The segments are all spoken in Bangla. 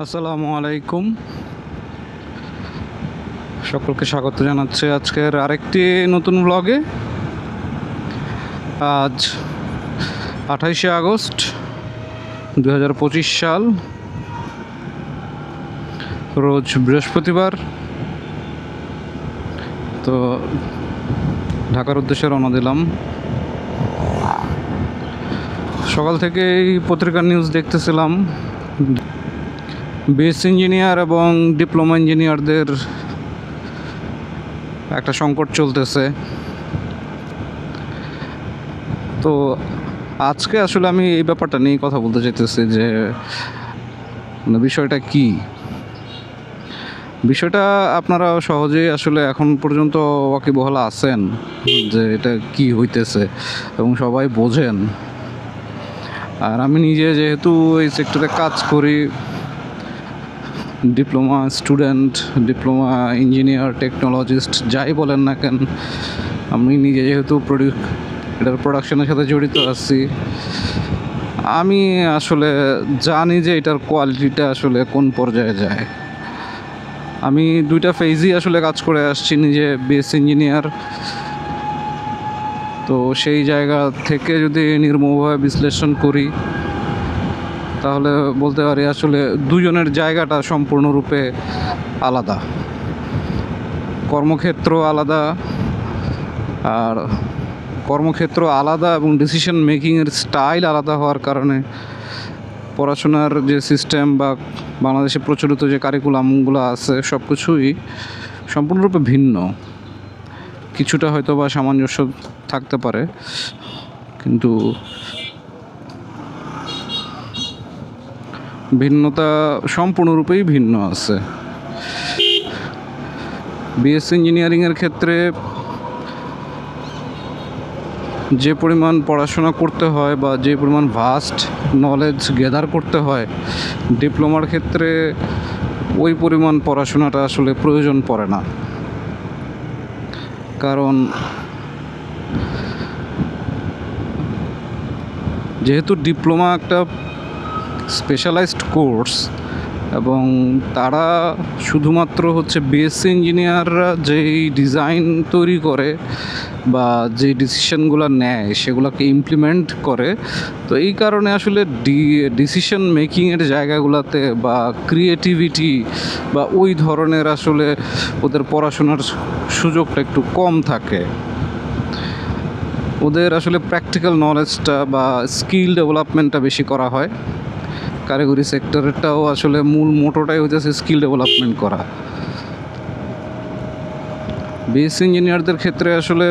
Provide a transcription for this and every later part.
আসসালামু আলাইকুম, সকলকে স্বাগত জানাচ্ছি আজকের আরেকটি নতুন ব্লগে। আজ 28শে আগস্ট 2025 সাল, রোজ বৃহস্পতিবার। তো ঢাকার উদ্দেশ্যে রওনা দিলাম। সকাল থেকে এই পত্রিকার নিউজ দেখতেছিলাম, বিএসসি ইঞ্জিনিয়ার এবং ডিপ্লোমা ইঞ্জিনিয়ারদের একটা সংকট চলতেছে। তো আজকে আসলে আমি এই ব্যাপারটা নিয়ে কথা বলতে চাইতেছি যে বিষয়টা কি। বিষয়টা আপনারা সহজেই আসলে এখন পর্যন্ত ওয়াকিবহাল আছেন যে এটা কি হইতেছে এবং সবাই বোঝেন। আর আমি নিজে যেহেতু এই সেক্টরে কাজ করি, diploma student, diploma engineer, technologist যাই বলেন না কেন, আমি নিজে যেহেতু এটার প্রোডাকশনের সাথে জড়িত আছি, আমি আসলে জানি যে এটার কোয়ালিটিটা আসলে কোন পর্যায়ে যায়। আমি দুইটা ফেজই আসলে কাজ করে আসছি নিজে, বিএসসি ইঞ্জিনিয়ার। তো সেই জায়গা থেকে যদি নির্মমভাবে বিশ্লেষণ করি তাহলে বলতে পারি আসলে দুজনের জায়গাটা সম্পূর্ণরূপে আলাদা, কর্মক্ষেত্র আলাদা। আর কর্মক্ষেত্র আলাদা এবং ডিসিশন মেকিংয়ের স্টাইল আলাদা হওয়ার কারণে পড়াশোনার যে সিস্টেম বা বাংলাদেশে প্রচলিত যে কারিকুলামগুলো আছে সব কিছুই সম্পূর্ণরূপে ভিন্ন। কিছুটা হয়তো বা সামঞ্জস্য থাকতে পারে, কিন্তু ভিন্নতা সম্পূর্ণরূপেই ভিন্ন আছে। বিএসসি ইঞ্জিনিয়ারিংয়ের ক্ষেত্রে যে পরিমাণ পড়াশোনা করতে হয় বা যে পরিমাণ ভাস্ট নলেজ গেদার করতে হয়, ডিপ্লোমার ক্ষেত্রে ওই পরিমাণ পড়াশোনাটা আসলে প্রয়োজন পড়ে না। কারণ যেহেতু ডিপ্লোমা একটা স্পেশালাইজড কোর্স এবং তারা শুধুমাত্র হচ্ছে বিএসসি ইঞ্জিনিয়াররা যেই ডিজাইন তৈরি করে বা যে ডিসিশনগুলো নেয় সেগুলোকে ইমপ্লিমেন্ট করে, তো এই কারণে আসলে ডিসিশন মেকিংয়ের জায়গাগুলোতে বা ক্রিয়েটিভিটি বা ওই ধরনের আসলে ওদের পড়াশোনার সুযোগটা একটু কম থাকে। ওদের আসলে প্র্যাকটিক্যাল নলেজটা বা স্কিল ডেভেলপমেন্টটা বেশি করা হয়। কারিগরি সেক্টরেরটাও আসলে মূল মোটোটাই হচ্ছে স্কিল ডেভেলপমেন্ট করা। বিএসসি ইঞ্জিনিয়ারদের ক্ষেত্রে আসলে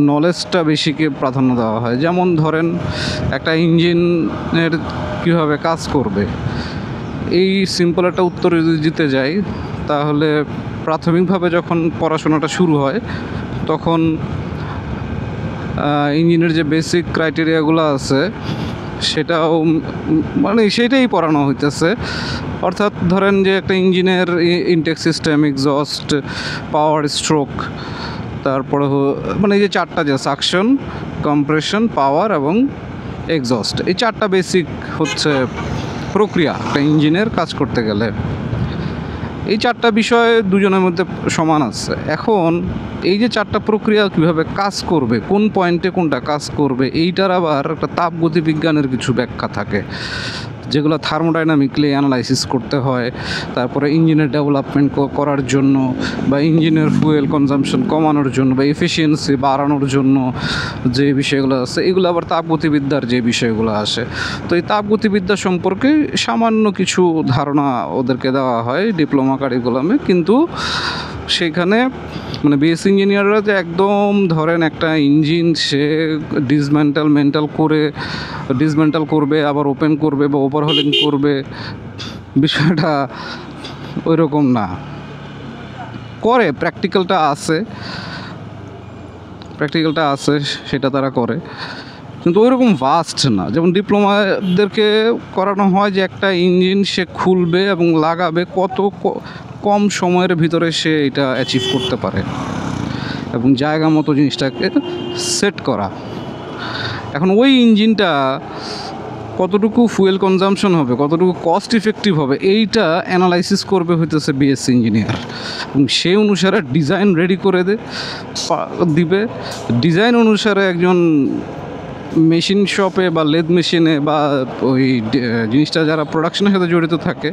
নলেজটা বেশিকে প্রাধান্য দেওয়া হয়। যেমন ধরেন একটা ইঞ্জিনের কীভাবে কাজ করবে, এই সিম্পল একটা উত্তর যদি দিতে যাই তাহলে প্রাথমিকভাবে যখন পড়াশোনাটা শুরু হয় তখন ইঞ্জিনের যে বেসিক ক্রাইটেরিয়াগুলো আছে সেটাও সেটাই পড়ানো হইতেছে। অর্থাৎ ধরেন যে একটা ইঞ্জিনের intake system, exhaust, power stroke, তারপরে এই যে চারটা যে সাকশন, কম্প্রেশন, পাওয়ার এবং এক্সস্ট, এই চারটা বেসিক হচ্ছে প্রক্রিয়া একটা ইঞ্জিনের কাজ করতে গেলে। এই চারটা বিষয় দুজনের মধ্যে সমান আছে। এখন এই যে চারটা প্রক্রিয়া কীভাবে কাজ করবে, কোন পয়েন্টে কোনটা কাজ করবে, এইটার আবার একটা তাপগতিবিজ্ঞানের কিছু ব্যাখ্যা থাকে যেগুলো থার্মোডাইনামিকলি অ্যানালাইসিস করতে হয়। তারপরে ইঞ্জিনের ডেভেলপমেন্ট করার জন্য বা ইঞ্জিনের ফুয়েল কনজাম্পশন কমানোর জন্য বা এফিসিয়েন্সি বাড়ানোর জন্য যে বিষয়গুলো আছে, এগুলো আবার তাপগতিবিদ্যার যে বিষয়গুলো আসে। তো এই তাপগতিবিদ্যা সম্পর্কে সামান্য কিছু ধারণা ওদেরকে দেওয়া হয় ডিপ্লোমা কারিকুলামে, কিন্তু সেখানে বিএসসি ইঞ্জিনিয়াররা যে একদম ধরেন একটা ইঞ্জিন সে ডিসমেন্টাল করবে আবার ওপেন করবে বা ওভারহলিং করবে, বিষয়টা ওই রকম না। করে প্র্যাকটিক্যালটা আছে সেটা তারা করে, কিন্তু ওই রকম ভাস্ট না। যেমন ডিপ্লোমাদেরকে করানো হয় যে একটা ইঞ্জিন সে খুলবে এবং লাগাবে কত কম সময়ের ভিতরে সে এটা অ্যাচিভ করতে পারে এবং জায়গা মতো জিনিসটাকে সেট করা। এখন ওই ইঞ্জিনটা কতটুকু ফুয়েল কনজাম্পশন হবে, কতটুকু কস্ট ইফেক্টিভ হবে, এইটা অ্যানালাইসিস করবে হইতেছে বিএসসি ইঞ্জিনিয়ার, এবং সেই অনুসারে ডিজাইন রেডি করে দিবে। ডিজাইন অনুসারে একজন মেশিন শপে বা লেদ মেশিনে বা ওই জিনিসটা যারা প্রোডাকশনের সাথে জড়িত থাকে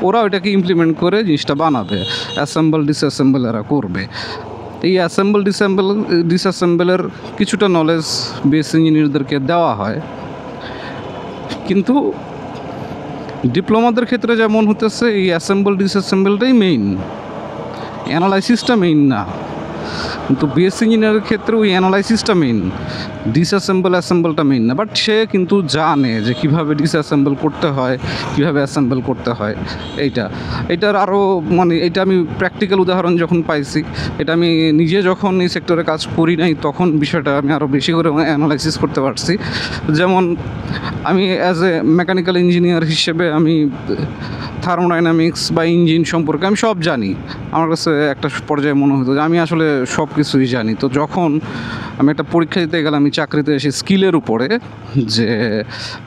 ওরা ওইটাকে ইমপ্লিমেন্ট করে জিনিসটা বানাবে, অ্যাসেম্বল ডিসঅ্যাসেম্বল এরা করবে। এই অ্যাসেম্বল ডিসঅ্যাসেম্বলের কিছুটা নলেজ বিএসসি ইঞ্জিনিয়ারদেরকে দেওয়া হয়, কিন্তু ডিপ্লোমাদের ক্ষেত্রে যেমন হতেছে এই অ্যাসেম্বল ডিসঅ্যাসেম্বলটাই মেইন, অ্যানালাইসিসটা মেইন না। কিন্তু বিএসসি ইঞ্জিনিয়ারের ক্ষেত্রে ওই অ্যানালাইসিসটা মেইন, অ্যাসেম্বলটা মেইন না। বাট সে কিন্তু জানে যে কীভাবে ডিসঅ্যাসেম্বল করতে হয়, কীভাবে অ্যাসেম্বল করতে হয়। এইটার আরও মানে এটা আমি প্র্যাকটিক্যাল উদাহরণ যখন পাইছি, এটা আমি নিজে যখন এই সেক্টরে কাজ করি নাই তখন বিষয়টা আমি আরও বেশি করে অ্যানালাইসিস করতে পারছি। যেমন আমি অ্যাজ এ মেকানিক্যাল ইঞ্জিনিয়ার হিসেবে আমি থার্মোডাইনামিক্স বা ইঞ্জিন সম্পর্কে আমি সব জানি। আমার কাছে একটা পর্যায়ে মনে হতো যে আমি আসলে সব কিছুই জানি। তো যখন আমি একটা পরীক্ষা দিতে গেলাম, আমি চাকরিতে এসে স্কিলের উপরে যে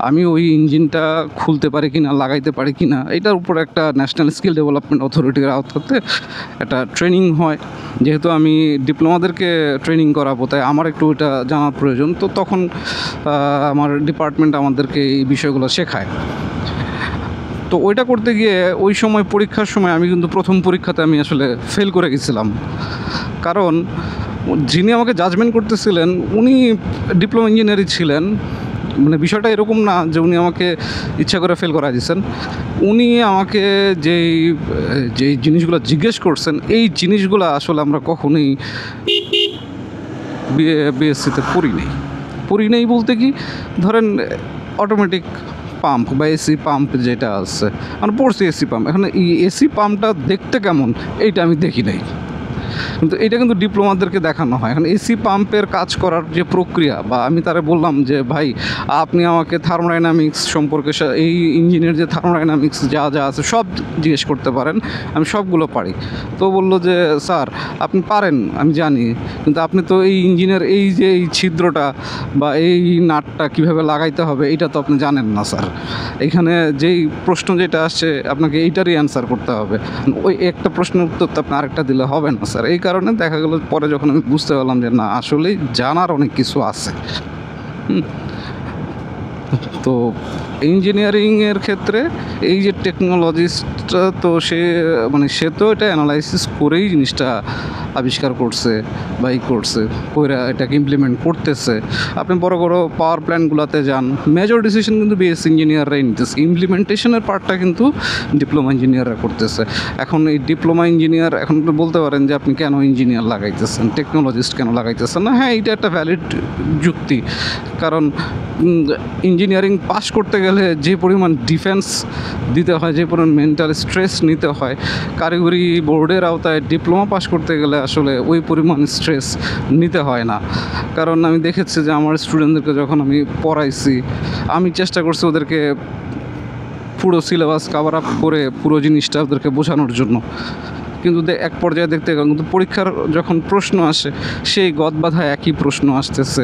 আমি ওই ইঞ্জিনটা খুলতে পারি কি না, লাগাইতে পারি কি না, এটার উপরে একটা ন্যাশনাল স্কিল ডেভেলপমেন্ট অথরিটির আওতাতে একটা ট্রেনিং হয়। যেহেতু আমি ডিপ্লোমাদেরকে ট্রেনিং করাবো তাই আমার একটু এটা জানার প্রয়োজন। তো তখন আমার ডিপার্টমেন্ট আমাদেরকে এই বিষয়গুলো শেখায়। তো ওইটা করতে গিয়ে ওই সময় পরীক্ষার সময় আমি কিন্তু প্রথম পরীক্ষাতে আমি আসলে ফেল করে গেছিলাম, কারণ যিনি আমাকে জাজমেন্ট করতেছিলেন উনি ডিপ্লোমা ইঞ্জিনিয়ারই ছিলেন। মানে বিষয়টা এরকম না যে উনি আমাকে ইচ্ছা করে ফেল করা দিয়েছেন, উনি আমাকে যেই জিনিসগুলো জিজ্ঞেস করছেন এই জিনিসগুলো আসলে আমরা কখনোই বিএসসিতে পড়ি নেই বলতে কি, ধরেন অটোমেটিক পাম্প বা এসি পাম্প যেটা আছে, আমরা পড়ছি এসি পাম্প। এখন এই এসি পাম্পটা দেখতে কেমন এইটা আমি দেখি নাই, কিন্তু এটা কিন্তু ডিপ্লোমাদেরকে দেখানো হয়। এখন এসি পাম্পের কাজ করার যে প্রক্রিয়া, বা আমি তারা বললাম যে ভাই আপনি আমাকে থার্মোডাইনামিক্স সম্পর্কে এই ইঞ্জিনের যে থার্মোডাইনামিক্স যা যা আছে সব জিজ্ঞেস করতে পারেন, আমি সবগুলো পারি। তো বললো যে স্যার আপনি পারেন আমি জানি, কিন্তু আপনি তো এই ইঞ্জিনের এই যে এই ছিদ্রটা বা এই নাটটা কীভাবে লাগাইতে হবে এটা তো আপনি জানেন না স্যার। এখানে যেই প্রশ্ন যেটা আসছে আপনাকে এইটারই অ্যান্সার করতে হবে, ওই একটা প্রশ্নের উত্তর তো আপনি আরেকটা দিলে হবে না স্যার। এই কারণে দেখা গেল পরে যখন আমি বুঝতে পারলাম যে না আসলেই জানার অনেক কিছু আছে। তো ইঞ্জিনিয়ারিংয়ের ক্ষেত্রে এই যে টেকনোলজিস্টটা, তো সে তো এটা অ্যানালাইসিস করেই জিনিসটা আবিষ্কার করছে বা করছে, কইরা এটাকে ইমপ্লিমেন্ট করতেছে। আপনি বড় বড় পাওয়ার প্ল্যান্টগুলোতে যান, মেজর ডিসিশন কিন্তু বিএসসি ইঞ্জিনিয়াররাই নিতেছে, ইমপ্লিমেন্টেশনের পার্টটা কিন্তু ডিপ্লোমা ইঞ্জিনিয়াররা করতেছে। এখন এই ডিপ্লোমা ইঞ্জিনিয়ার এখন বলতে পারেন যে আপনি কেন ইঞ্জিনিয়ার লাগাইতেছেন, টেকনোলজিস্ট কেন লাগাইতেছেন না? হ্যাঁ, এটা একটা ভ্যালিড যুক্তি, কারণ ইঞ্জিনিয়ারিং পাস করতে গেলে যে পরিমাণ ডিফেন্স দিতে হয়, যে পরিমাণ মেন্টাল স্ট্রেস নিতে হয়, কারিগরি বোর্ডের আওতায় ডিপ্লোমা পাস করতে গেলে আসলে ওই পরিমাণ স্ট্রেস নিতে হয় না। কারণ আমি দেখেছি যে আমার স্টুডেন্টদেরকে যখন আমি পড়াইছি, আমি চেষ্টা করছি ওদেরকে পুরো সিলেবাস কভার আপ করে পুরো জিনিসটা ওদেরকে বোঝানোর জন্য, কিন্তু এক পর্যায়ে দেখতে গেলাম কিন্তু পরীক্ষার যখন প্রশ্ন আসে সেই গদবাঁধা একই প্রশ্ন আসতেছে,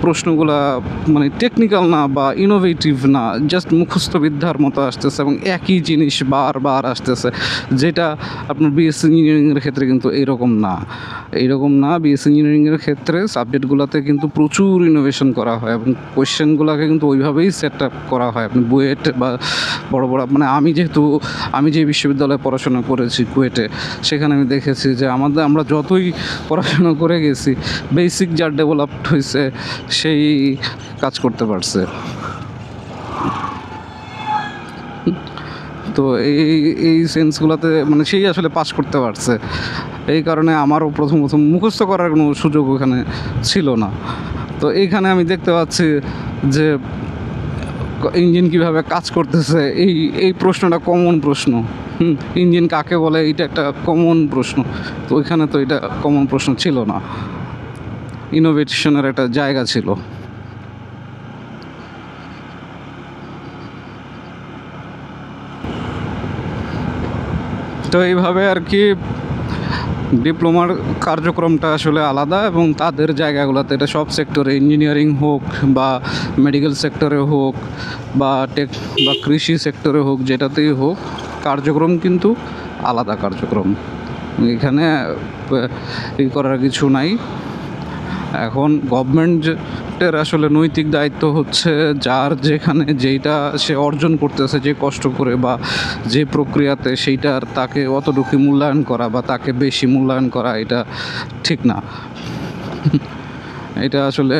প্রশ্নগুলা মানে টেকনিক্যাল না বা ইনোভেটিভ না, জাস্ট মুখস্থ বিদ্যার মতো আসতেছে এবং একই জিনিস বারবার আসতেছে, যেটা আপনার বিএসসি ইঞ্জিনিয়ারিংয়ের ক্ষেত্রে কিন্তু এইরকম না। বিএসসি ইঞ্জিনিয়ারিংয়ের ক্ষেত্রে সাবজেক্টগুলোতে কিন্তু প্রচুর ইনোভেশন করা হয় এবং কোয়েশ্চেনগুলোকে কিন্তু ওইভাবেই সেট আপ করা হয়। আপনি বুয়েট বা বড় মানে আমি যে বিশ্ববিদ্যালয়ে পড়াশোনা করেছি কুয়েটে, সেখানে আমি দেখেছি যে আমরা যতই পড়াশোনা করে গেছি, বেসিক যা ডেভেলপড হয়েছে সেই কাজ করতে পারছে। তো এই সেন্সগুলোতে মানে সেই আসলে পাস করতে পারছে, এই কারণে আমারও প্রথম মুখস্থ করার কোনো সুযোগ ওখানে ছিল না। তো এইখানে আমি দেখতে পাচ্ছি যে ইঞ্জিন কিভাবে কাজ করতেছে, এই প্রশ্নটা কমন প্রশ্ন। ইঞ্জিন কাকে বলে এটা একটা কমন প্রশ্ন, তো ওইখানে তো এটা কমন প্রশ্ন ছিল না, ইনোভেশনের একটা জায়গা ছিল। তো এইভাবে আর কি ডিপ্লোমার কার্যক্রমটা আসলে আলাদা এবং তাদের জায়গাগুলোতে এটা সব সেক্টরে, ইঞ্জিনিয়ারিং হোক বা মেডিকেল সেক্টরে হোক বা বা কৃষি সেক্টরে হোক, যেটাতেই হোক কার্যক্রম কিন্তু আলাদা কার্যক্রম। এখানে করার কিছু নাই। এখন গভর্নমেন্টের আসলে নৈতিক দায়িত্ব হচ্ছে যার যেখানে যেইটা সে অর্জন করতেছে যে কষ্ট করে বা যে প্রক্রিয়াতে, সেইটার তাকে অতটুকু মূল্যায়ন করা বা তাকে বেশি মূল্যায়ন করা, এটা ঠিক না। এটা আসলে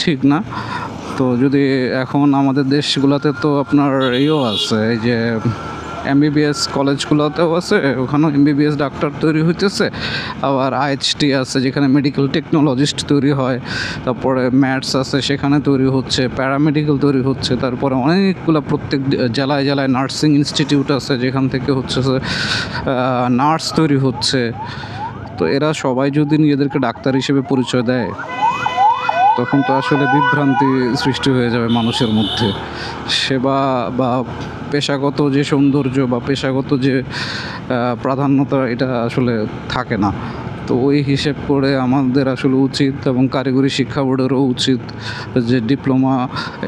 ঠিক না। তো যদি এখন আমাদের দেশগুলোতে তো আপনার ইয়েও আছে, এই যে এমবিবিএস কলেজগুলোতেও আছে, ওখানেও এমবিবিএস ডাক্তার তৈরি হইতেছে। আবার আইএইচটি আছে যেখানে মেডিকেল টেকনোলজিস্ট তৈরি হয়, তারপরে ম্যাথস আছে সেখানে তৈরি হচ্ছে, প্যারামেডিক্যাল তৈরি হচ্ছে, তারপরে অনেকগুলো প্রত্যেক জেলায় জেলায় নার্সিং ইনস্টিটিউট আছে যেখান থেকে হচ্ছে নার্স তৈরি হচ্ছে। তো এরা সবাই যদি নিজেদেরকে ডাক্তার হিসেবে পরিচয় দেয়, তখন তো আসলে বিভ্রান্তি সৃষ্টি হয়ে যাবে মানুষের মধ্যে। সেবা বা পেশাগত যে সৌন্দর্য বা পেশাগত যে প্রাধান্যতা, এটা আসলে থাকে না। তো ওই হিসেব করে আমাদের আসলে উচিত, এবং কারিগরি শিক্ষা বোর্ডেরও উচিত, যে ডিপ্লোমা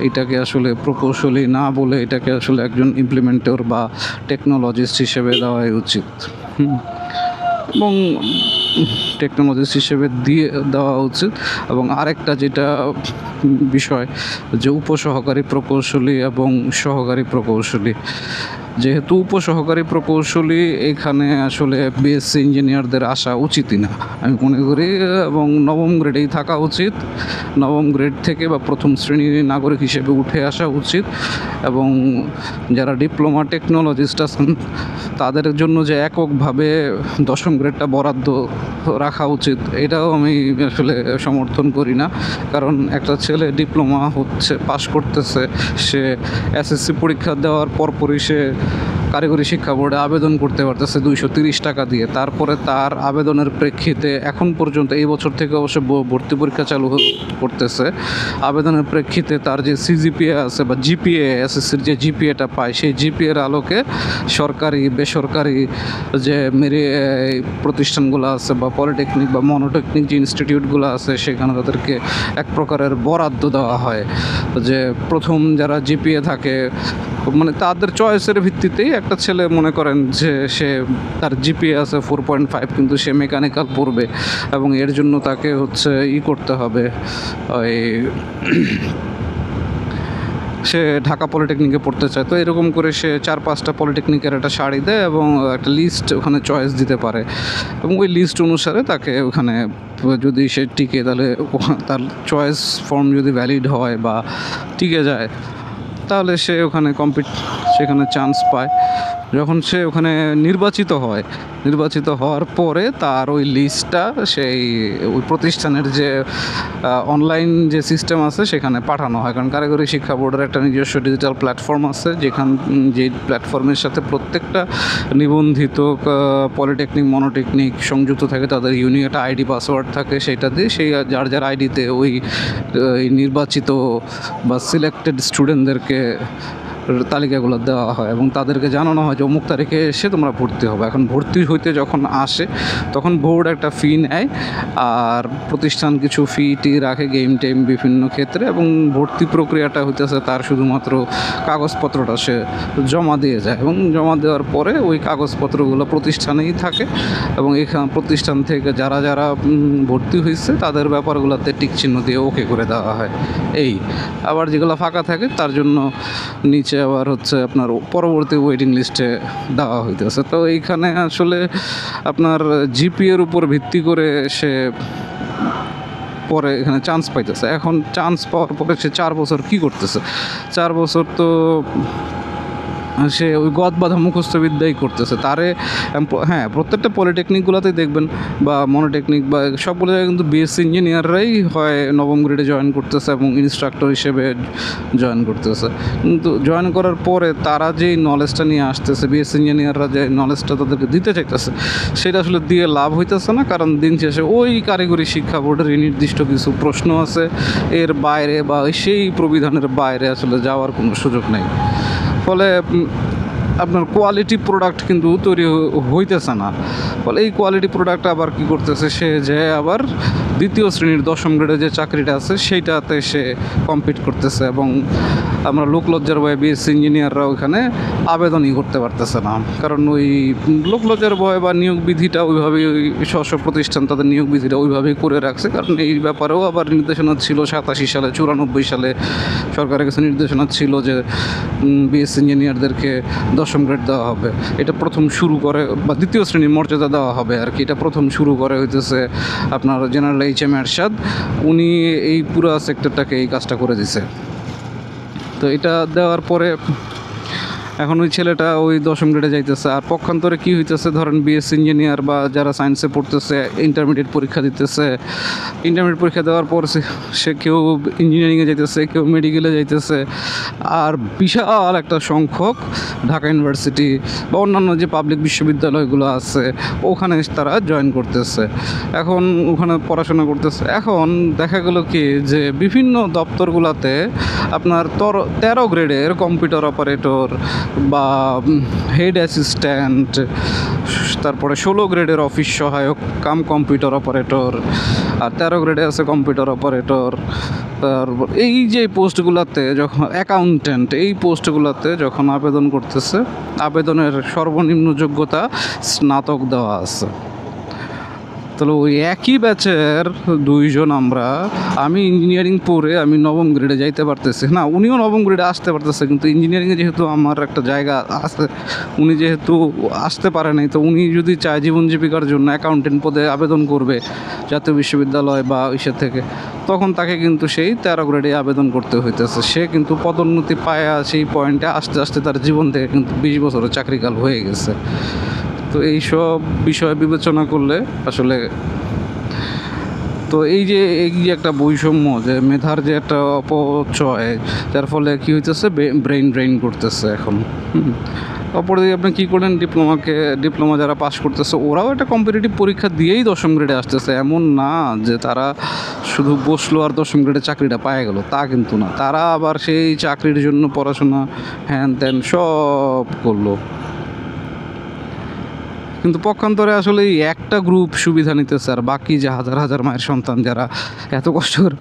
এটাকে আসলে প্রকৌশলী না বলে এটাকে আসলে একজন ইমপ্লিমেন্টর বা টেকনোলজিস্ট হিসেবে দেওয়াই উচিত। এবং টেকনোলজিস্ট হিসেবে দিয়ে দেওয়া উচিত। এবং আরেকটা যেটা বিষয়, যে উপসহকারী প্রকৌশলী এবং সহকারী প্রকৌশলী, যেহেতু উপসহকারী প্রকৌশলী এখানে আসলে বিএসসি ইঞ্জিনিয়ারদের আসা উচিতই না আমি মনে করি, এবং নবম গ্রেডেই থাকা উচিত। নবম গ্রেড থেকে বা প্রথম শ্রেণীর নাগরিক হিসেবে উঠে আসা উচিত। এবং যারা ডিপ্লোমা টেকনোলজিস্ট আছেন তাদের জন্য যে এককভাবে দশম গ্রেডটা বরাদ্দ রাখা উচিত, এটাও আমি আসলে সমর্থন করি না। কারণ একটা ছেলে ডিপ্লোমা হচ্ছে, পাশ করতেছে, সে এসএসসি পরীক্ষা দেওয়ার পরপরই সে কারিগরি শিক্ষা বোর্ডে আবেদন করতে পারতেছে 230 টাকা দিয়ে। তারপরে তার আবেদনের প্রেক্ষিতে এখন পর্যন্ত, এই বছর থেকে অবশ্য ভর্তি পরীক্ষা চালু করতেছে, আবেদনের প্রেক্ষিতে তার যে সিজিপিএ আছে বা জিপিএ, এসএসসির যে জিপিএটা পায়, সেই জিপিএর আলোকে সরকারি বেসরকারি যে প্রতিষ্ঠানগুলো আছে বা পলিটেকনিক বা মনোটেকনিক যে ইনস্টিটিউটগুলো আছে, সেখানে তাদেরকে এক প্রকারের বরাদ্দ দেওয়া হয়। যে প্রথম যারা জিপিএ থাকে, মানে তাদের চয়েসের ভিত্তিতেই একটা ছেলে মনে করেন যে সে তার জিপিএ আছে 4.5, কিন্তু সে মেকানিক্যাল পড়বে এবং এর জন্য তাকে হচ্ছে করতে হবে, ওই সে ঢাকা পলিটেকনিকে পড়তে চায়। তো এরকম করে সে 4-5টা পলিটেকনিকের একটা সারি দেয় এবং একটা লিস্ট ওখানে চয়েস দিতে পারে, এবং ওই লিস্ট অনুসারে তাকে ওখানে যদি সে টিকে, তাহলে তার চয়েস ফর্ম যদি ভ্যালিড হয় বা টিকে যায়, তাহলে সে ওখানে সেখানে চান্স পায়। যখন সে ওখানে নির্বাচিত হওয়ার পরে তার ওই লিস্টটা সেই ওই প্রতিষ্ঠানের যে অনলাইন যে সিস্টেম আছে সেখানে পাঠানো হয়। কারণ কারিগরি শিক্ষা বোর্ডের একটা নিজস্ব ডিজিটাল প্ল্যাটফর্ম আছে, যে প্ল্যাটফর্মের সাথে প্রত্যেকটা নিবন্ধিত পলিটেকনিক মনোটেকনিক সংযুক্ত থাকে, তাদের ইউনিক একটা আইডি পাসওয়ার্ড থাকে, সেইটা দিয়ে সেই যার আইডিতে ওই নির্বাচিত বা সিলেক্টেড স্টুডেন্টদেরকে তালিকাগুলো দেওয়া হয় এবং তাদেরকে জানানো হয় যে অমুক তারিখে এসে তোমরা ভর্তি হবে। এখন ভর্তি হইতে যখন আসে তখন বোর্ড একটা ফি নেয়, আর প্রতিষ্ঠান কিছু ফি রাখে গেম টেম বিভিন্ন ক্ষেত্রে, এবং ভর্তি প্রক্রিয়াটা হইতেছে তার শুধুমাত্র কাগজপত্রটা সে জমা দিয়ে যায়, এবং জমা দেওয়ার পরে ওই কাগজপত্রগুলো প্রতিষ্ঠানেই থাকে, এবং এখানে প্রতিষ্ঠান থেকে যারা ভর্তি হয়েছে তাদের ব্যাপারগুলোতে টিক চিহ্ন দিয়ে ওকে করে দেওয়া হয়। এই আবার যেগুলো ফাঁকা থাকে তার জন্য নিচে আবার হচ্ছে আপনার পরবর্তী ওয়েটিং লিস্টে দেওয়া হইতেছে। তো এইখানে আসলে আপনার জিপিএর উপর ভিত্তি করে সে পরে এখানে চান্স পাইতেছে। এখন চান্স পাওয়ার পরে সে 4 বছর কী করতেছে? 4 বছর তো সে ওই গদ বাঁধা মুখস্থ বিদ্যাই করতেছে। তারে হ্যাঁ, প্রত্যেকটা পলিটেকনিকগুলোতেই দেখবেন বা মনোটেকনিক বা সবগুলো জায়গায় কিন্তু বিএসসি ইঞ্জিনিয়াররাই হয় নবম গ্রেডে জয়েন করতেছে এবং ইনস্ট্রাক্টর হিসেবে জয়েন করতেছে। কিন্তু জয়েন করার পরে তারা যেই নলেজটা নিয়ে আসতেছে, বিএসসি ইঞ্জিনিয়াররা যে নলেজটা তাদেরকে দিতে চাইতেছে, সেটা আসলে দিয়ে লাভ হইতেছে না। কারণ দিন শেষে ওই কারিগরি শিক্ষা বোর্ডের নির্দিষ্ট কিছু প্রশ্ন আছে, এর বাইরে বা সেই প্রবিধানের বাইরে আসলে যাওয়ার কোনো সুযোগ নেই। ফলে আপনার কোয়ালিটি প্রোডাক্ট কিন্তু তৈরি হইতেছে না। ফলে এই কোয়ালিটি প্রোডাক্ট আবার কি করতেছে, সে যে আবার দ্বিতীয় শ্রেণীর 10ম গ্রেডে যে চাকরিটা আছে সেইটাতে সে কম্পিট করতেছে, এবং আমরা লোকলজ্জার ভয়ে বিএসসি ইঞ্জিনিয়াররা ওইখানে আবেদনই করতে পারতেছে না। কারণ ওই লোকলজ্জার ভয় বা নিয়োগ বিধিটা ওইভাবেই, ওই স্ব প্রতিষ্ঠান তাদের নিয়োগ বিধিটা ওইভাবেই করে রাখছে। কারণ এই ব্যাপারেও আবার নির্দেশনা ছিল 87 সালে, 94 সালে সরকারের কাছে নির্দেশনা ছিল যে বিএসসি ইঞ্জিনিয়ারদেরকে 10ম গ্রেড দেওয়া হবে। এটা প্রথম শুরু করে, বা দ্বিতীয় শ্রেণীর মর্যাদা দেওয়া হবে আর কি। এটা প্রথম শুরু করে হইতেছে আপনার জেনারেল এইচ.এম. এরশাদ। উনি এই পুরো সেক্টরটাকে এই কাজটা করে দিছে। তো এটা দেওয়ার পরে এখন ওই ছেলেটা ওই 10ম গ্রেডে যাইতেছে। আর পক্ষান্তরে কী হইতেছে, ধরেন বিএসসি ইঞ্জিনিয়ার বা যারা সায়েন্সে পড়তেছে ইন্টারমিডিয়েট পরীক্ষা দিতেছে, ইন্টারমিডিয়েট পরীক্ষা দেওয়ার পর সে কেউ ইঞ্জিনিয়ারিংয়ে যাইতেছে, কেউ মেডিকেলে যাইতেছে। আর বিশাল একটা সংখ্যক ঢাকা ইউনিভার্সিটি বা অন্যান্য যে পাবলিক বিশ্ববিদ্যালয়গুলো আছে ওখানে তারা জয়েন করতেছে, এখন ওখানে পড়াশোনা করতেছে। এখন দেখা গেল কি যে বিভিন্ন দপ্তরগুলোতে আপনার 13 গ্রেডের কম্পিউটার অপারেটর বা হেড অ্যাসিস্ট্যান্ট, তারপরে 16 গ্রেডের অফিস সহায়ক কাম কম্পিউটার অপারেটর, আর 13 গ্রেডে আছে কম্পিউটার অপারেটর। তারপর এই যে পোস্টগুলোতে যখন অ্যাকাউন্ট্যান্ট, এই পোস্টগুলোতে যখন আবেদন করতেছে, আবেদনের সর্বনিম্ন যোগ্যতা স্নাতক দেওয়া আছে। তাহলে ওই একই ব্যাচের দুইজন আমি ইঞ্জিনিয়ারিং পড়ে আমি 9ম গ্রেডে যাইতে পারতেছি না, উনিও 9ম গ্রেডে আসতে পারতেছে, কিন্তু ইঞ্জিনিয়ারিংয়ে যেহেতু আমার একটা জায়গা আছে, উনি যেহেতু আসতে পারে নাই, তো উনি যদি চায় জীবন জীবিকার জন্য অ্যাকাউন্টেন্ট পদে আবেদন করবে জাতীয় বিশ্ববিদ্যালয় বা ইসে থেকে, তখন তাকে কিন্তু সেই 13 গ্রেডে আবেদন করতে হইতেছে। সে কিন্তু পদোন্নতি পায়া সেই পয়েন্টে আস্তে আস্তে তার জীবন থেকে কিন্তু 20 বছরের চাকরিকাল হয়ে গেছে। তো এইসব বিষয় বিবেচনা করলে আসলে, তো এই যে একটা বৈষম্য, যে মেধার যে একটা অপচয়, যার ফলে কী হইতেছে, ব্রেইন করতেছে এখন। অপরদিকে আপনি কী করলেন, ডিপ্লোমা যারা পাস করতেছে ওরাও একটা কম্পিটিটিভ পরীক্ষা দিয়েই 10ম গ্রেডে আসতেছে। এমন না যে তারা শুধু বসলো আর 10ম গ্রেডে চাকরিটা পায়ে গেল, তা কিন্তু না। তারা আবার সেই চাকরির জন্য পড়াশোনা হ্যান ত্যান সব করলো। কিন্তু পক্ষান্তরে আসলে এই একটা গ্রুপ সুবিধা নিতেছে, আর বাকি যে হাজার হাজার মায়ের সন্তান যারা এত কষ্ট করে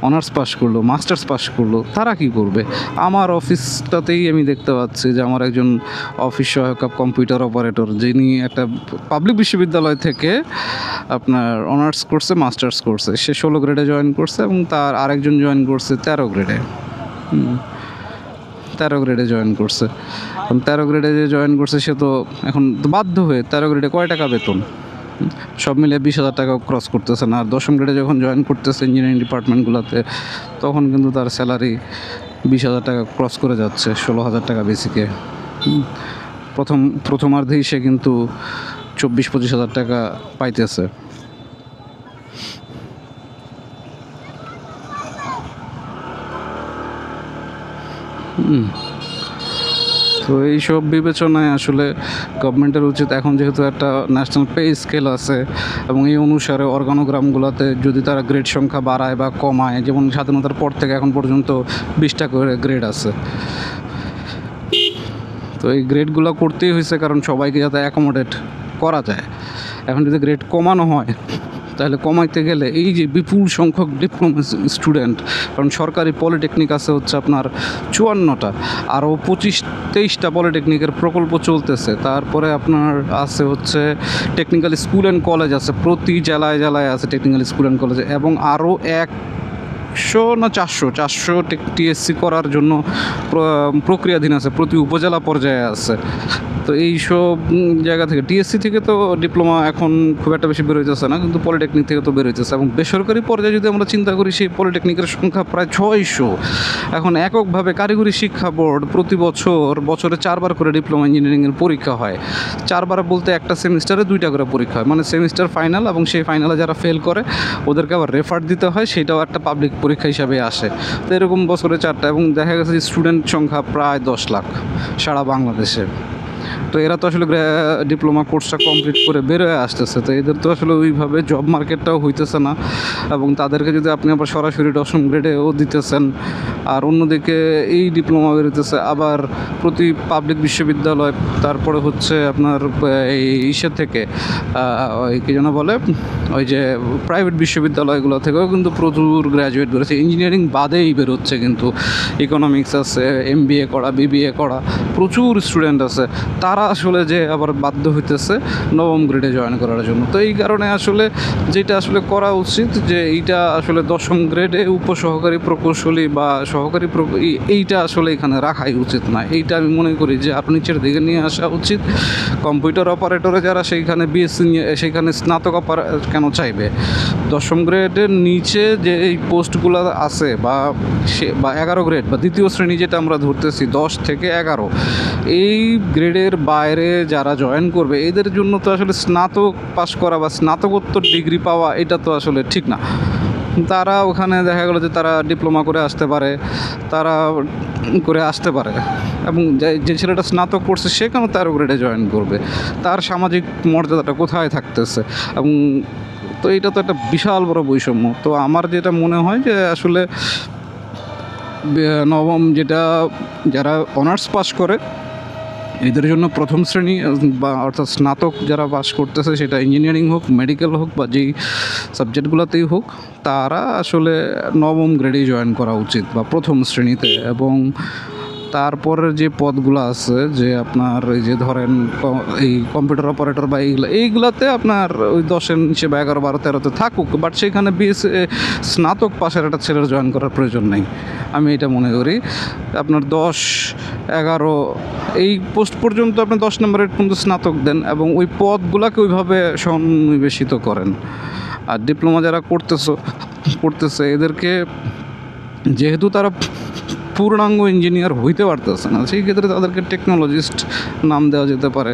অনার্স পাস করলো, মাস্টার্স পাস করলো, তারা কি করবে? আমার অফিসটাতেই আমি দেখতে পাচ্ছি যে আমার একজন অফিস সহায়ক কম্পিউটার অপারেটর, যিনি একটা পাবলিক বিশ্ববিদ্যালয় থেকে আপনার অনার্স করছে, মাস্টার্স করছে, সে 16 গ্রেডে জয়েন করছে, এবং তার আরেকজন জয়েন করছে 13 গ্রেডে। 13 গ্রেডে জয়েন করছে। 13 গ্রেডে যে জয়েন করছে সে তো এখন বাধ্য হয়ে 13 গ্রেডে কয় টাকা বেতন, সব মিলে 20,000 টাকা ক্রস করতেছে না। আর 10ম গ্রেডে যখন জয়েন করতেছে ইঞ্জিনিয়ারিং ডিপার্টমেন্টগুলোতে, তখন কিন্তু তার স্যালারি 20,000 টাকা ক্রস করে যাচ্ছে, 16,000 টাকা বেসিকে। প্রথমার্ধেই সে কিন্তু 24-25,000 টাকা পাইতেছে। তো এইসব বিবেচনায় আসলে গভর্নমেন্টের উচিত, এখন যেহেতু একটা ন্যাশনাল পে স্কেল আছে, এবং এই অনুসারে অর্গানোগ্রামগুলোতে যদি তারা গ্রেড সংখ্যা বাড়ায় বা কমায়, যেমন স্বাধীনতার পর থেকে এখন পর্যন্ত 20টা করে গ্রেড আছে। তো এই গ্রেডগুলো করতেই হয়েছে কারণ সবাইকে যাতে অ্যাকোমোডেট করা যায়। এখন যদি গ্রেড কমানো হয়, তাহলে কমাইতে গেলে এই যে বিপুল সংখ্যক ডিপ্লোমা স্টুডেন্ট, কারণ সরকারি পলিটেকনিক আছে হচ্ছে আপনার 54টা, আরও 25-23টা পলিটেকনিকের প্রকল্প চলতেছে। তারপরে আপনার আছে হচ্ছে টেকনিক্যাল স্কুল অ্যান্ড কলেজ আছে, প্রতি জেলায় জেলায় আছে টেকনিক্যাল স্কুল অ্যান্ড কলেজ, এবং আরও 100 না 400 টিএসসি করার জন্য প্রক্রিয়াধীন আছে, প্রতি উপজেলা পর্যায়ে আছে। তো এইসব জায়গা থেকে টিএসসি থেকে তো ডিপ্লোমা এখন খুব একটা বেশি বেরোইতেছে না, কিন্তু পলিটেকনিক থেকে তো বেরোইতেছে। এবং বেসরকারি পর্যায়ে যদি আমরা চিন্তা করি, সেই পলিটেকনিকের সংখ্যা প্রায় 600। এখন এককভাবে কারিগরি শিক্ষা বোর্ড প্রতি বছরে 4বার করে ডিপ্লোমা ইঞ্জিনিয়ারিংয়ের পরীক্ষা হয়। 4বার বলতে একটা সেমিস্টারে 2টা করে পরীক্ষা হয়, মানে সেমিস্টার ফাইনাল, এবং সেই ফাইনালে যারা ফেল করে ওদেরকে আবার রেফার দিতে হয়, সেটাও একটা পাবলিক পরীক্ষা হিসাবে আসে। তো এরকম বছরে 4টা, এবং দেখা গেছে যে স্টুডেন্ট সংখ্যা প্রায় 10 লাখ সারা বাংলাদেশে। তো এরা তো আসলে ডিপ্লোমা কোর্সটা কমপ্লিট করে বেরোয় আসতেছে, তো এদের তো আসলে ওইভাবে জব মার্কেটটাও হইতেছে না। এবং তাদেরকে যদি আপনি আবার সরাসরি 10ম গ্রেডেও দিতেছেন, আর অন্যদিকে এই ডিপ্লোমা বেরোতেছে আবার প্রতি পাবলিক বিশ্ববিদ্যালয়, তারপরে হচ্ছে আপনার এই ইসের থেকে ওই কী যেন বলে ওই যে প্রাইভেট বিশ্ববিদ্যালয়গুলো থেকেও কিন্তু প্রচুর গ্র্যাজুয়েট বেরোচ্ছে, ইঞ্জিনিয়ারিং বাদেই বেরোচ্ছে কিন্তু ইকোনমিক্স আছে, MBA করা, BBA করা প্রচুর স্টুডেন্ট আছে, তারা আসলে যে আবার বাধ্য হইতেছে নবম গ্রেডে জয়েন করার জন্য। তো এই কারণে আসলে যেটা আসলে করা উচিত যে এইটা আসলে দশম গ্রেডে উপসহকারী প্রকৌশলী বা সহকারী এইটা আসলে এখানে রাখাই উচিত না। এইটা আমি মনে করি যে আরও নিচের দিকে নিয়ে আসা উচিত। কম্পিউটার অপারেটরে যারা সেইখানে BSc নিয়ে সেইখানে স্নাতক কেন চাইবে? দশম গ্রেডের নিচে যে এই পোস্টগুলো আছে বা 11 গ্রেড বা দ্বিতীয় শ্রেণী যেটা আমরা ধরতেছি 10 থেকে 11, এই গ্রেডের বাইরে যারা জয়েন করবে এদের জন্য তো আসলে স্নাতক পাস করা বা স্নাতকোত্তর ডিগ্রি পাওয়া এটা তো আসলে ঠিক না। তারা ওখানে দেখা গেলো যে তারা ডিপ্লোমা করে আসতে পারে, এবং যে ছেলেটা স্নাতক করছে সে কেন 13 গ্রেডে জয়েন করবে? তার সামাজিক মর্যাদাটা কোথায় থাকতেছে? এবং তো এটা তো একটা বিশাল বড় বৈষম্য। তো আমার যেটা মনে হয় যে আসলে নবম যারা অনার্স পাস করে এদের জন্য প্রথম শ্রেণী বা অর্থাৎ স্নাতক যারা পাস করতেছে, সেটা ইঞ্জিনিয়ারিং হোক, মেডিকেল হোক বা যেই সাবজেক্টগুলোতেই হোক, তারা আসলে নবম গ্রেডেই জয়েন করা উচিত বা প্রথম শ্রেণীতে। এবং তারপরের যে পদগুলো আছে যে আপনার এই যে ধরেন এই কম্পিউটার অপারেটর বা এইগুলাতে আপনার ওই 10-এর নিচে বা 11, 12, 13-তে থাকুক, বাট সেখানে স্নাতক পাশের একটা ছেলের জয়েন করার প্রয়োজন নেই। আমি এটা মনে করি আপনার 10, 11 এই পোস্ট পর্যন্ত আপনি 10 নম্বরের পর্যন্ত স্নাতক দেন এবং ওই পদগুলোকে ওইভাবে সন্নিবেশিত করেন। আর ডিপ্লোমা যারা করতেছে এদেরকে যেহেতু তারা পূর্ণাঙ্গ ইঞ্জিনিয়ার হইতে পারতেছে না, সেই ক্ষেত্রে তাদেরকে টেকনোলজিস্ট নাম দেওয়া যেতে পারে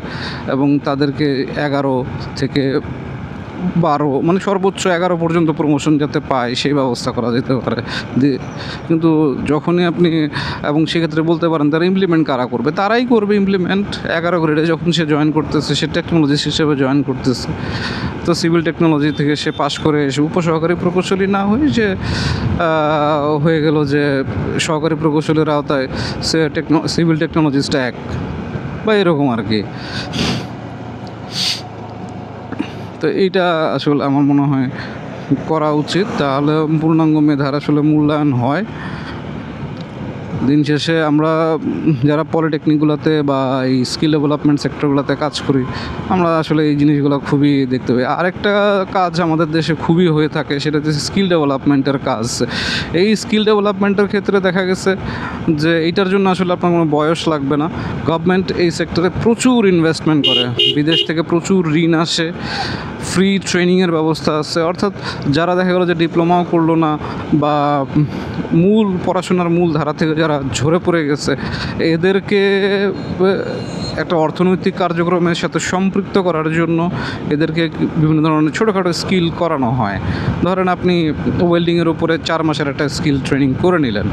এবং তাদেরকে 11 থেকে 12 মানে সর্বোচ্চ 11 পর্যন্ত প্রমোশন যাতে পায় সেই ব্যবস্থা করা যেতে পারে। কিন্তু যখনই আপনি এবং সেক্ষেত্রে বলতে পারেন তারা ইমপ্লিমেন্ট কারা করবে? তারাই করবে ইমপ্লিমেন্ট। 11 গ্রেডে যখন সে জয়েন করতেছে, সে টেকনোলজিস্ট হিসেবে জয়েন করতেছে, তো সিভিল টেকনোলজি থেকে সে পাশ করে এসে উপসহকারী প্রকৌশলী না হয়ে যে হয়ে গেল যে সহকারী প্রকৌশলীর আওতায় সে সিভিল টেকনোলজিস্ট 1 বা এরকম আর কি। তো এইটা আসলে আমার মনে হয় করা উচিত, তাহলে পূর্ণাঙ্গ মেধার আসলে মূল্যায়ন হয়। দিন শেষে আমরা যারা পলিটেকনিকগুলোতে বা এই স্কিল ডেভেলপমেন্ট সেক্টরগুলোতে কাজ করি, আমরা আসলে এই জিনিসগুলো খুবই দেখতে পাই। আরেকটা কাজ আমাদের দেশে খুবই হয়ে থাকে, সেটা হচ্ছে স্কিল ডেভেলপমেন্টের কাজ। এই স্কিল ডেভেলপমেন্টের ক্ষেত্রে দেখা গেছে যে এইটার জন্য আসলে আপনার কোনো বয়স লাগবে না। গভর্নমেন্ট এই সেক্টরে প্রচুর ইনভেস্টমেন্ট করে, বিদেশ থেকে প্রচুর ঋণ আসে, ফ্রি ট্রেনিংয়ের ব্যবস্থা আছে। অর্থাৎ যারা দেখা গেলো যে ডিপ্লোমাও করলো না বা মূল পড়াশোনার মূল ধারা থেকে যারা ঝরে পড়ে গেছে, এদেরকে একটা অর্থনৈতিক কার্যক্রমের সাথে সম্পৃক্ত করার জন্য এদেরকে বিভিন্ন ধরনের ছোটোখাটো স্কিল করানো হয়। ধরেন আপনি ওয়েল্ডিংয়ের উপরে 4 মাসের একটা স্কিল ট্রেনিং করে নিলেন,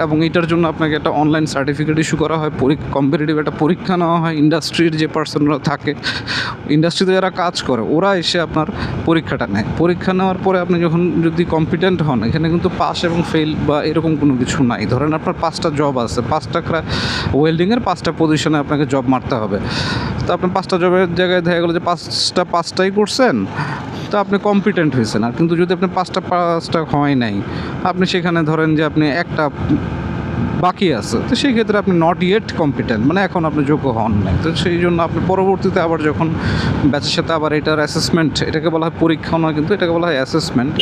এবং এটার জন্য আপনাকে একটা অনলাইন সার্টিফিকেট ইস্যু করা হয়, কম্পিটিটিভ একটা পরীক্ষা নেওয়া হয়। ইন্ডাস্ট্রির যে পার্সনরা থাকে, ইন্ডাস্ট্রিতে যারা কাজ করে, ওরা এসে আপনার পরীক্ষাটা নেয়। পরীক্ষা নেওয়ার পরে আপনি যদি কম্পিটেন্ট হন, এখানে কিন্তু পাস এবং ফেল বা এরকম কোনো কিছু নাই। ধরেন আপনার 5টা জব আছে, 5টা ওয়েল্ডিংয়ের 5টা পজিশনে আপনাকে জব মারতে হবে। তো আপনি 5টা জবের জায়গায় দেখা গেলো যে 5টাই করছেন, তো আপনি কম্পিটেন্ট হয়েছেন। আর কিন্তু যদি আপনি 5টা হয় নাই, আপনি সেখানে ধরেন যে আপনি একটা বাকি আছে, তো সেই ক্ষেত্রে আপনি নট ইয়েট কম্পিটেন্ট, মানে এখন আপনি যোগ্য হন নাই। তো সেই জন্য আপনি পরবর্তীতে আবার যখন ব্যাচের সাথে আবার এটার অ্যাসেসমেন্ট, এটাকে বলা হয় পরীক্ষা নয়, কিন্তু এটাকে বলা হয় অ্যাসেসমেন্ট।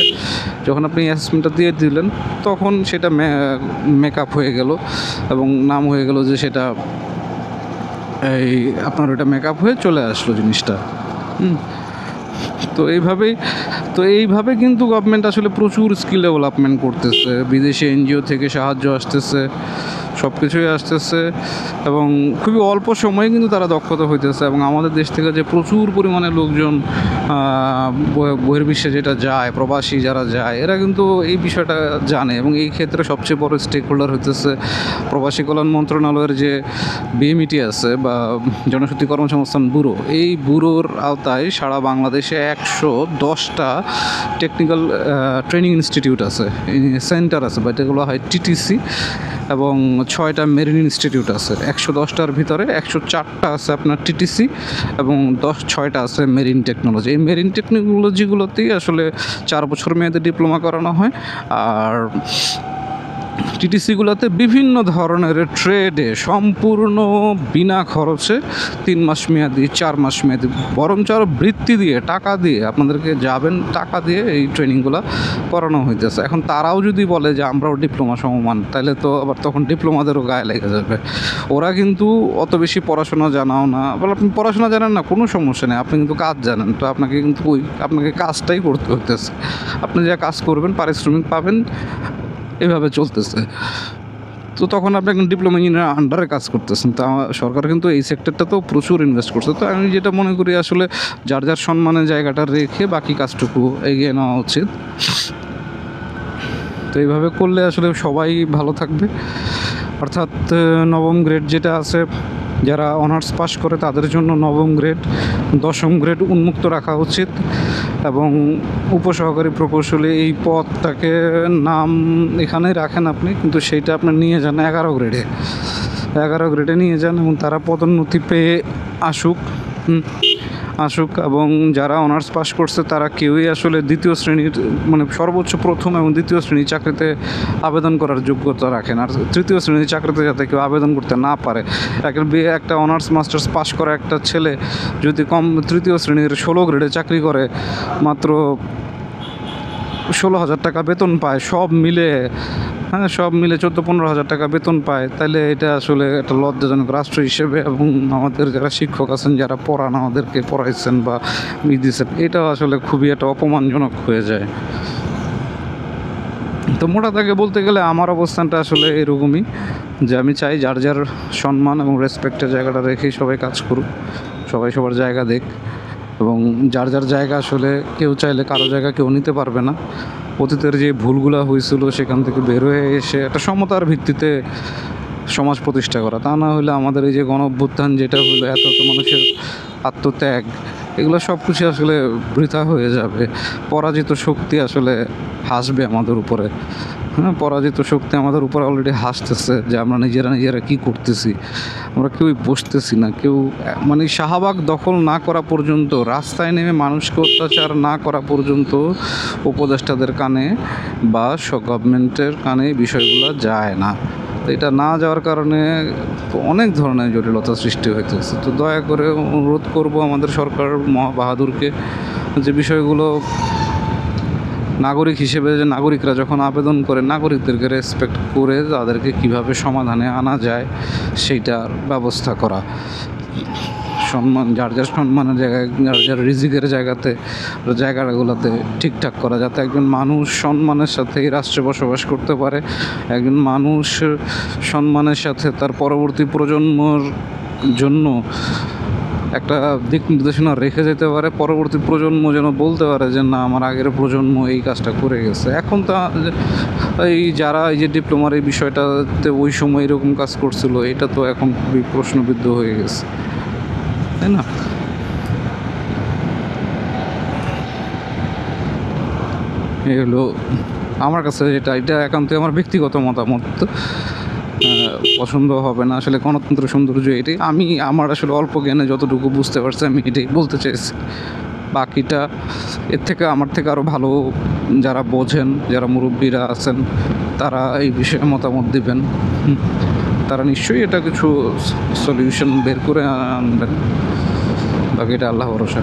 যখন আপনি অ্যাসেসমেন্টটা দিয়ে দিলেন, তখন সেটা মেকআপ হয়ে গেল এবং নাম হয়ে গেল যে সেটা এই আপনার ওটা মেকআপ হয়ে চলে আসলো জিনিসটা। তো এইভাবে কিন্তু গভর্নমেন্ট আসলে প্রচুর স্কিল ডেভেলপমেন্ট করতেছে। বিদেশি NGO থেকে সাহায্য আসতেছে, সব কিছুই আসতেছে এবং খুবই অল্প সময়ে কিন্তু তারা দক্ষতা হইতেছে। এবং আমাদের দেশ থেকে যে প্রচুর পরিমাণে লোকজন বহির্বিশ্বে যেটা যায়, প্রবাসী যারা যায়, এরা কিন্তু এই বিষয়টা জানে। এবং এই ক্ষেত্রে সবচেয়ে বড় স্টেক হোল্ডার হইতেছে প্রবাসী কল্যাণ মন্ত্রণালয়ের যে BMET আছে বা জনশক্তি কর্মসংস্থান ব্যুরো। এই ব্যুরোর আওতায় সারা বাংলাদেশে 110টা টেকনিক্যাল ট্রেনিং ইনস্টিটিউট আছে, সেন্টার আছে, বাট এগুলো হয় টিটিসি, এবং 6টা মেরিন ইনস্টিটিউট আছে। 110টার ভিতরে 104টা আছে আপনার টিটিসি এবং 6টা আছে মেরিন টেকনোলজি। এই মেরিন টেকনোলজিগুলোতেই আসলে 4 বছর মেয়াদে ডিপ্লোমা করানো হয়। আর টিটিসিগুলোতে বিভিন্ন ধরনের ট্রেডে সম্পূর্ণ বিনা খরচে 3 মাস মেয়াদি, 4 মাস মেয়াদি, বরঞ্চ আরও বৃত্তি দিয়ে, টাকা দিয়ে আপনাদেরকে যাবেন, টাকা দিয়ে এই ট্রেনিংগুলো করানো হইতেছে। এখন তারাও যদি বলে যে আমরাও ডিপ্লোমা সমমান, তাহলে তো আবার তখন ডিপ্লোমাদেরও গায়ে লেগে যাবে। ওরা কিন্তু অত বেশি পড়াশোনা জানাও না, বলে আপনি পড়াশোনা জানেন না, কোনো সমস্যা নেই, আপনি কিন্তু কাজ জানেন, তো আপনাকে কিন্তু আপনাকে কাজটাই করতে হইতেছে। আপনি যা কাজ করবেন পারিশ্রমিক পাবেন, এভাবে চলতেছে। তো তখন আপনি একজন ডিপ্লোমা ইঞ্জিনিয়ার আন্ডারে কাজ করতেছেন। তো সরকার কিন্তু এই সেক্টরটাতেও প্রচুর ইনভেস্ট করছে। তো আমি যেটা মনে করি আসলে যার যার সম্মানের জায়গাটা রেখে বাকি কাজটুকু এগিয়ে নেওয়া উচিত। তো এইভাবে করলে আসলে সবাই ভালো থাকবে। অর্থাৎ নবম গ্রেড যেটা আছে, যারা অনার্স পাস করে তাদের জন্য নবম গ্রেড, 10ম গ্রেড উন্মুক্ত রাখা উচিত, এবং উপসহকারী প্রকৌশলী এই পদটাকে নাম এখানেই রাখেন আপনি, কিন্তু সেইটা আপনি নিয়ে যান 11 গ্রেডে নিয়ে যান, এবং তারা পদোন্নতি পেয়ে আসুক। এবং যারা অনার্স পাস করছে তারা কেউই আসলে দ্বিতীয় শ্রেণীর, মানে সর্বোচ্চ প্রথম এবং দ্বিতীয় শ্রেণীর চাকরিতে আবেদন করার যোগ্যতা রাখেন। আর তৃতীয় শ্রেণীর চাকরিতে যাতে কেউ আবেদন করতে না পারে। একটা অনার্স মাস্টার্স পাস করা একটা ছেলে যদি তৃতীয় শ্রেণীর 16 গ্রেডে চাকরি করে, মাত্র 16,000 টাকা বেতন পায়, সব মিলে 14-15 হাজার টাকা বেতন পায়, তাহলে এটা আসলে একটা লজ্জাজনক রাষ্ট্র হিসেবে, এবং আমাদের যারা শিক্ষক আছেন, যারা পড়ান, আমাদেরকে পড়াইছেন বা দিয়েছেন, এটা আসলে খুবই একটা অপমানজনক হয়ে যায়। তো মোটা দাগে বলতে গেলে আমার অবস্থানটা আসলে এরকমই, যে আমি চাই যার যার সম্মান এবং রেসপেক্টের জায়গাটা রেখেই সবাই কাজ করুক, সবাই সবার জায়গা দেখ, এবং যার যার জায়গা আসলে কেউ চাইলে কারো জায়গা কেউ নিতে পারবে না। অতীতের যে ভুলগুলো হয়েছিল সেখান থেকে বের হয়ে এসে একটা সমতার ভিত্তিতে সমাজ প্রতিষ্ঠা করা, তা না হলে আমাদের এই যে গণ-অভ্যুত্থান যেটা হলো, এত মানুষের আত্মত্যাগ, এগুলো সব কিছু আসলে বৃথা হয়ে যাবে। পরাজিত শক্তি আসলে হাসবে আমাদের উপরে। পরাজিত শক্তি আমাদের উপরে অলরেডি হাসতেছে যে আমরা নিজেরা কী করতেছি। আমরা কেউই বসতেছি না, কেউ মানে শাহবাগ দখল না করা পর্যন্ত, রাস্তায় নেমে মানুষকে অত্যাচার না করা পর্যন্ত উপদেষ্টাদের কানে বা গভর্নমেন্টের কানে বিষয়গুলো যায় না। তো এটা না যাওয়ার কারণে অনেক ধরনের জটিলতা সৃষ্টি হইতেছে। তো দয়া করে অনুরোধ করব আমাদের সরকার মহাবাহাদুরকে, যে বিষয়গুলো নাগরিক হিসেবে, যে নাগরিকরা যখন আবেদন করে, নাগরিকদেরকে রেসপেক্ট করে তাদেরকে কিভাবে সমাধানে আনা যায় সেইটার ব্যবস্থা করা। সম্মান, যার যার সম্মানের জায়গায়, যার যার রিজিকের জায়গাগুলোতে ঠিকঠাক করা, যাতে একজন মানুষ সম্মানের সাথে এই রাষ্ট্রে বসবাস করতে পারে, একজন মানুষ সম্মানের সাথে তার পরবর্তী প্রজন্মর জন্য একটা দিক নির্দেশনা রেখে যেতে পারে, পরবর্তী প্রজন্ম যেন বলতে পারে যে না, আমার আগের প্রজন্ম এই কাজটা করে গেছে। এখন তো এই যারা এই যে ডিপ্লোমার এই বিষয়টাতে ওই সময় এরকম কাজ করছিল, এটা তো এখন খুবই প্রশ্নবিদ্ধ হয়ে গেছে, তাই না? এই হলো আমার কাছে এটা একান্তই আমার ব্যক্তিগত মতামত। পছন্দ হবে না আসলে গণতন্ত্র সৌন্দর্য এটাই। আমার আসলে অল্প জ্ঞানে যতটুকু বুঝতে পারছি আমি এটাই বলতে চাইছি। বাকিটা এর থেকে আমার থেকে আরও ভালো যারা বোঝেন, যারা মুরব্বীরা আছেন, তারা এই বিষয়ে মতামত দিবেন। তারা নিশ্চয়ই এটা কিছু সলিউশন বের করে আনবেন। বাকিটা আল্লাহ ভরসা।